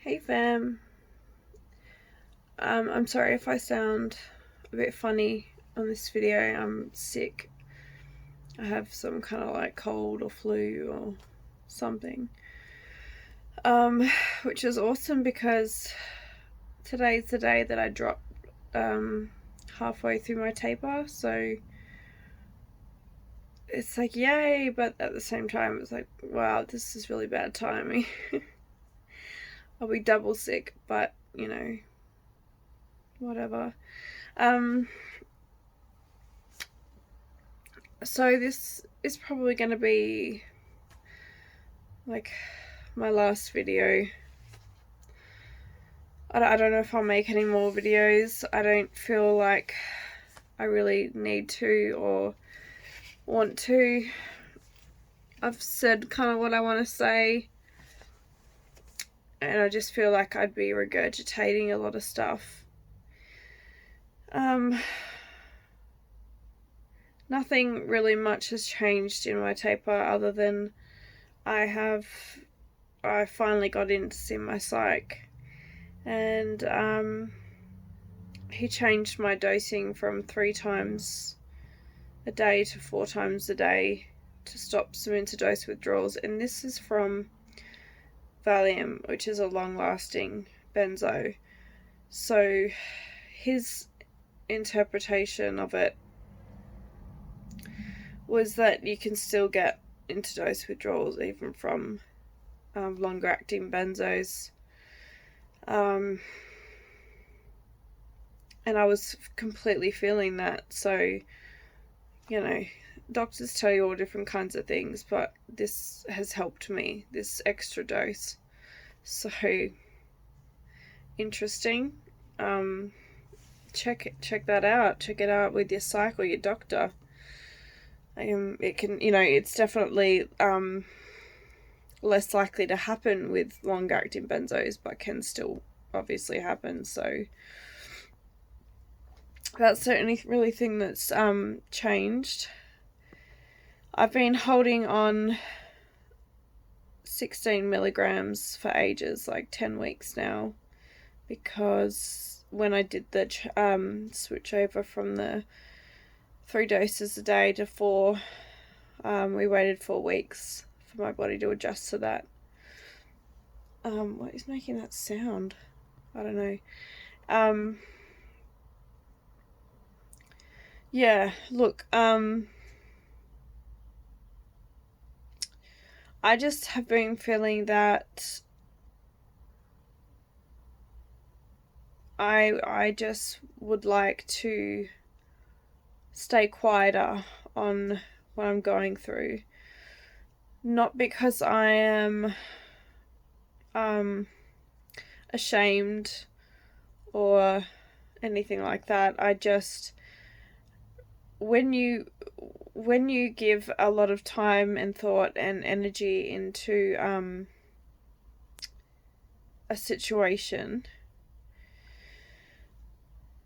Hey fam, I'm sorry if I sound a bit funny on this video. I'm sick. I have some kind of like cold or flu or something. Um, which is awesome because today's the day that I dropped halfway through my taper, so it's like yay, but at the same time it's like wow, this is really bad timing. I'll be double sick, but whatever. Um, so this is probably going to be like my last video. I don't know if I'll make any more videos. I don't feel like I really need to or want to. I've said kind of what I want to say, and I just feel like I'd be regurgitating a lot of stuff. Nothing really much has changed in my taper other than I finally got in to see my psych, and he changed my dosing from 3 times a day to 4 times a day to stop some interdose withdrawals, and this is from Valium, which is a long-lasting benzo. So his interpretation of it was that you can still get interdose withdrawals even from longer-acting benzos. And I was completely feeling that. So, doctors tell you all different kinds of things, but this has helped me, this extra dose. So, interesting. Check that out. Check it out with your psych or your doctor. It can, it's definitely less likely to happen with long-acting benzos, but can still obviously happen. So that's the only really thing that's changed. I've been holding on 16 milligrams for ages, like 10 weeks now, because when I did the switch over from the 3 doses a day to 4, we waited 4 weeks for my body to adjust to that. What is making that sound? I don't know. Yeah, look, I just have been feeling that I just would like to stay quieter on what I'm going through. Not because I am ashamed or anything like that. I just, when you give a lot of time and thought and energy into a situation,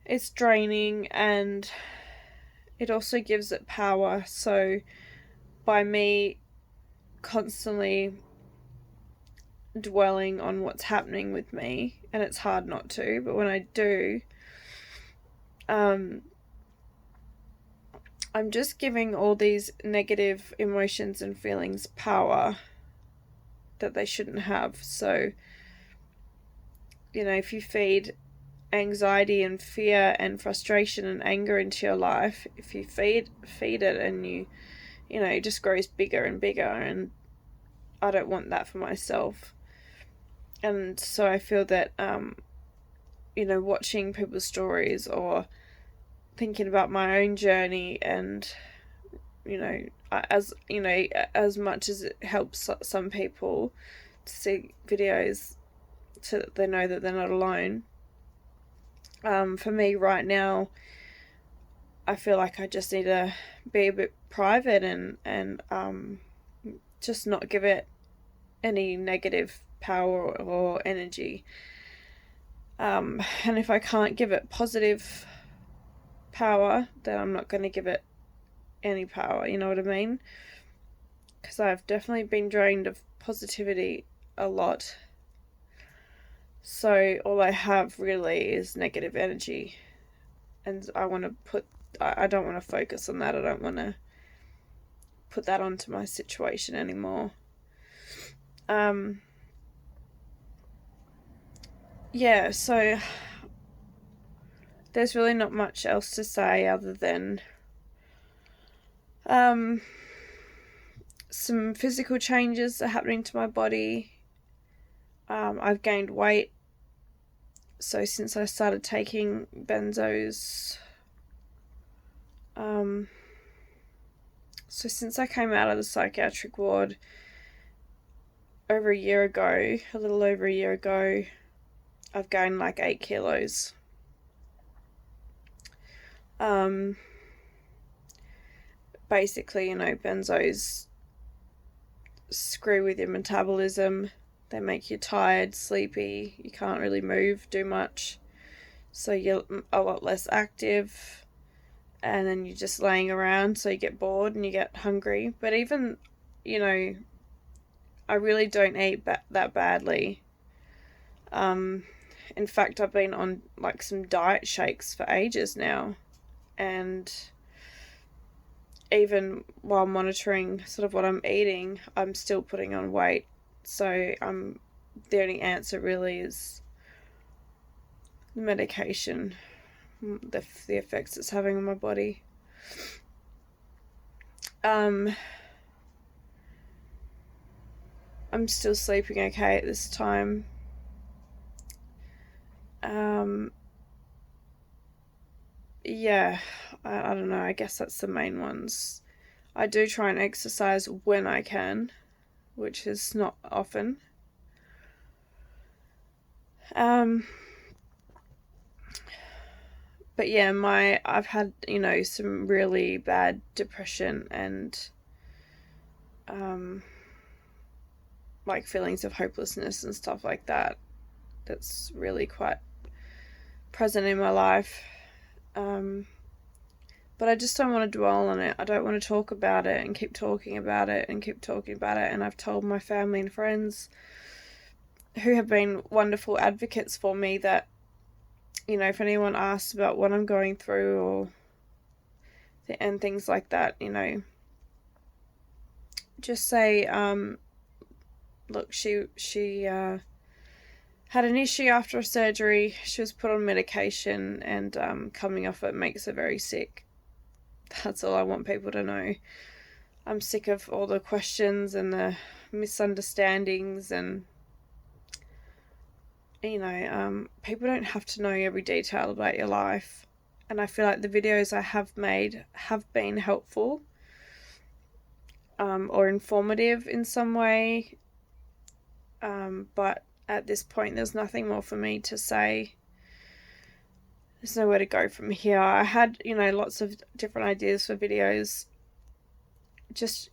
it's draining, and it also gives it power. So by me constantly dwelling on what's happening with me, and it's hard not to, but when I do, I'm just giving all these negative emotions and feelings power that they shouldn't have. So, if you feed anxiety and fear and frustration and anger into your life, if you feed it, and it just grows bigger and bigger, and I don't want that for myself. And so I feel that watching people's stories or thinking about my own journey, and as much as it helps some people to see videos so that they know that they're not alone, for me right now, I feel like I just need to be a bit private and just not give it any negative power or energy. And if I can't give it positive power, then I'm not going to give it any power, you know what I mean? Because I've definitely been drained of positivity a lot. So all I have really is negative energy, and I don't want to focus on that. I don't want to put that onto my situation anymore. Yeah, so there's really not much else to say other than some physical changes are happening to my body. I've gained weight. So since I started taking benzos, so since I came out of the psychiatric ward over a year ago, a little over a year ago, I've gained like 8 kilos. Basically, benzos screw with your metabolism. They make you tired, sleepy. You can't really move, do much. So you're a lot less active. And then you're just laying around, so you get bored and you get hungry. But even, I really don't eat that badly. In fact, I've been on like some diet shakes for ages now. And even while monitoring sort of what I'm eating, I'm still putting on weight. So the only answer really is the medication, the effects it's having on my body. I'm still sleeping okay at this time. Yeah, I don't know. I guess that's the main ones. I do try and exercise when I can, which is not often. But yeah, I've had, some really bad depression and like feelings of hopelessness and stuff like that. That's really quite present in my life. But I just don't want to dwell on it. I don't want to talk about it and keep talking about it and keep talking about it. And I've told my family and friends who have been wonderful advocates for me that, if anyone asks about what I'm going through and things like that, just say, look, she had an issue after a surgery. She was put on medication, and coming off it makes her very sick. That's all I want people to know. I'm sick of all the questions and the misunderstandings, and people don't have to know every detail about your life. And I feel like the videos I have made have been helpful, or informative in some way. But at this point, there's nothing more for me to say. There's nowhere to go from here. I had, lots of different ideas for videos just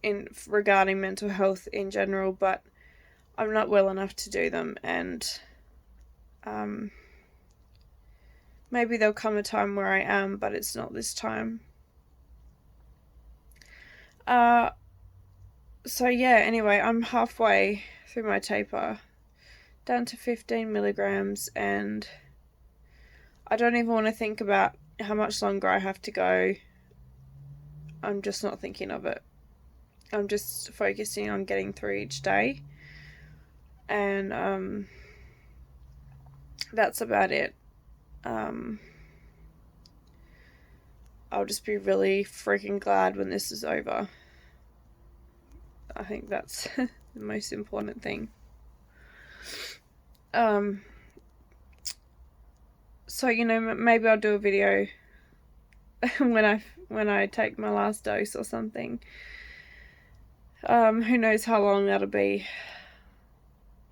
regarding mental health in general, but I'm not well enough to do them, and maybe there'll come a time where I am, but it's not this time. So yeah, anyway, I'm halfway through my taper, down to 15 milligrams, and I don't even want to think about how much longer I have to go. I'm just not thinking of it. I'm just focusing on getting through each day, and that's about it. I'll just be really freaking glad when this is over. I think that's the most important thing. So maybe I'll do a video when I take my last dose or something. Who knows how long that'll be?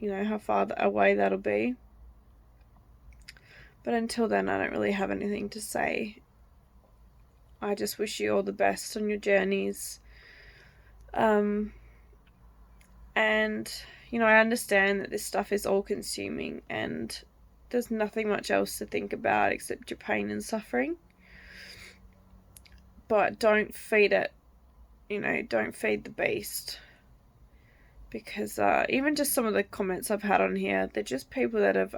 How far away that'll be. But until then, I don't really have anything to say. I just wish you all the best on your journeys. And, I understand that this stuff is all consuming and there's nothing much else to think about except your pain and suffering. But don't feed it, don't feed the beast. because even just some of the comments I've had on here, they're just people that have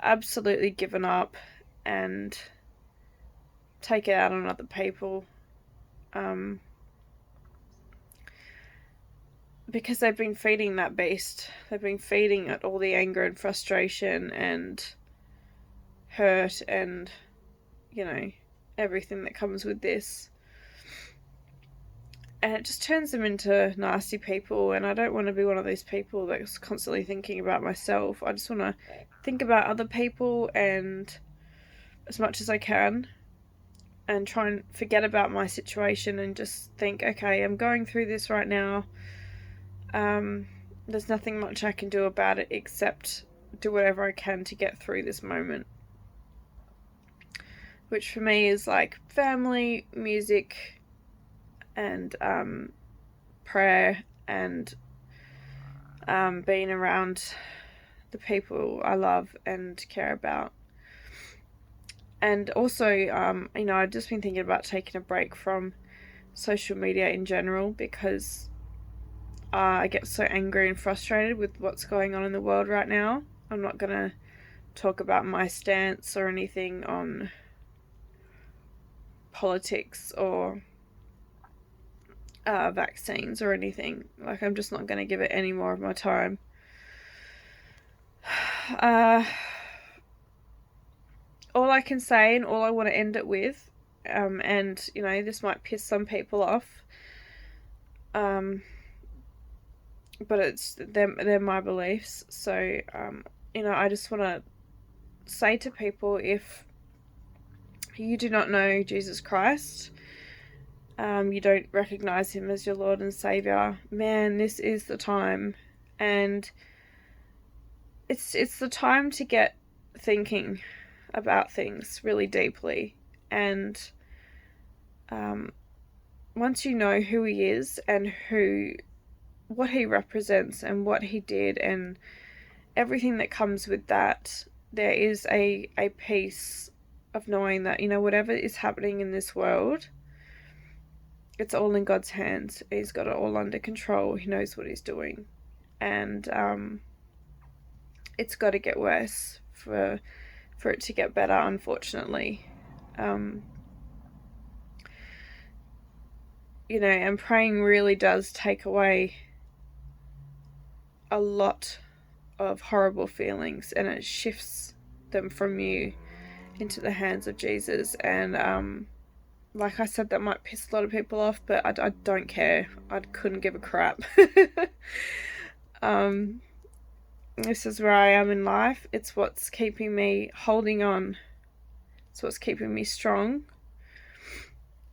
absolutely given up and take it out on other people, because they've been feeding that beast. They've been feeding it all the anger and frustration and hurt and, you know, everything that comes with this. And it just turns them into nasty people, and I don't want to be one of these people that's constantly thinking about myself. I just want to think about other people, and as much as I can, and try and forget about my situation and just think, okay, I'm going through this right now. There's nothing much I can do about it except do whatever I can to get through this moment. Which for me is like family, music, and prayer, and being around the people I love and care about. And also, you know, I've just been thinking about taking a break from social media in general, because I get so angry and frustrated with what's going on in the world right now. I'm not going to talk about my stance or anything on politics or vaccines or anything. Like, I'm just not going to give it any more of my time. All I can say, and all I want to end it with, and, you know, this might piss some people off, but they're my beliefs. So, you know, I just want to say to people, if you do not know Jesus Christ, you don't recognize him as your Lord and Savior, man, this is the time. And it's the time to get thinking about things really deeply. And once you know who he is and what he represents and what he did and everything that comes with that, there is a peace of knowing that, you know, whatever is happening in this world, it's all in God's hands. He's got it all under control. He knows what he's doing. And it's got to get worse for it to get better, unfortunately. You know, and praying really does take away a lot of horrible feelings, and it shifts them from you into the hands of Jesus. And like I said, that might piss a lot of people off, but I don't care. I couldn't give a crap. This is where I am in life. It's what's keeping me holding on. It's what's keeping me strong.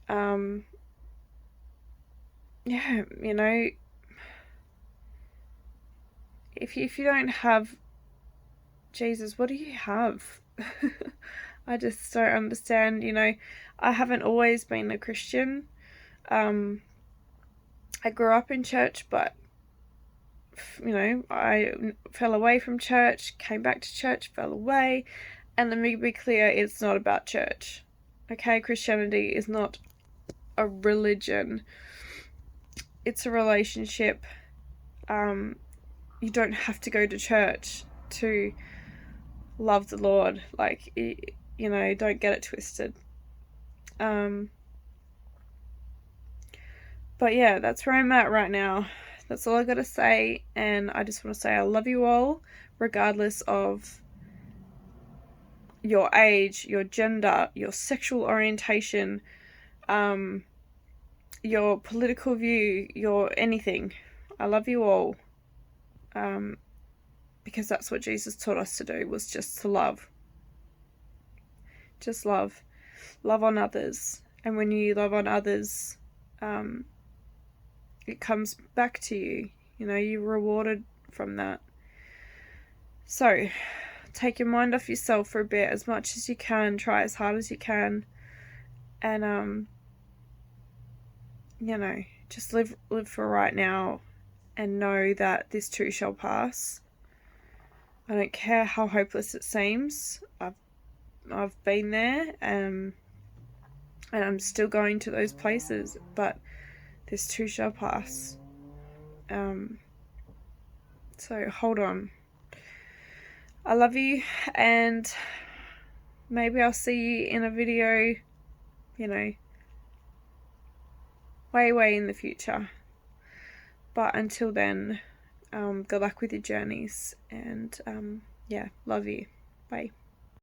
Yeah, you know, if you don't have Jesus, what do you have? I just don't understand. You know, I haven't always been a Christian. I grew up in church, but, you know, I fell away from church, came back to church, fell away. And let me be clear, it's not about church. Okay, Christianity is not a religion. It's a relationship. You don't have to go to church to love the Lord. Like, you know, don't get it twisted. But yeah, that's where I'm at right now. That's all I gotta say. And I just want to say I love you all, regardless of your age, your gender, your sexual orientation, your political view, your anything. I love you all. Because that's what Jesus taught us to do, was just to love. Just love. Love on others. And when you love on others, it comes back to you. You know, you're rewarded from that. So, take your mind off yourself for a bit, as much as you can. Try as hard as you can. And, you know, just live for right now, and know that this too shall pass. I don't care how hopeless it seems. I've been there, and I'm still going to those places, but this too shall pass. So hold on. I love you, and maybe I'll see you in a video, you know, way in the future. But until then, good luck with your journeys, and yeah, love you. Bye.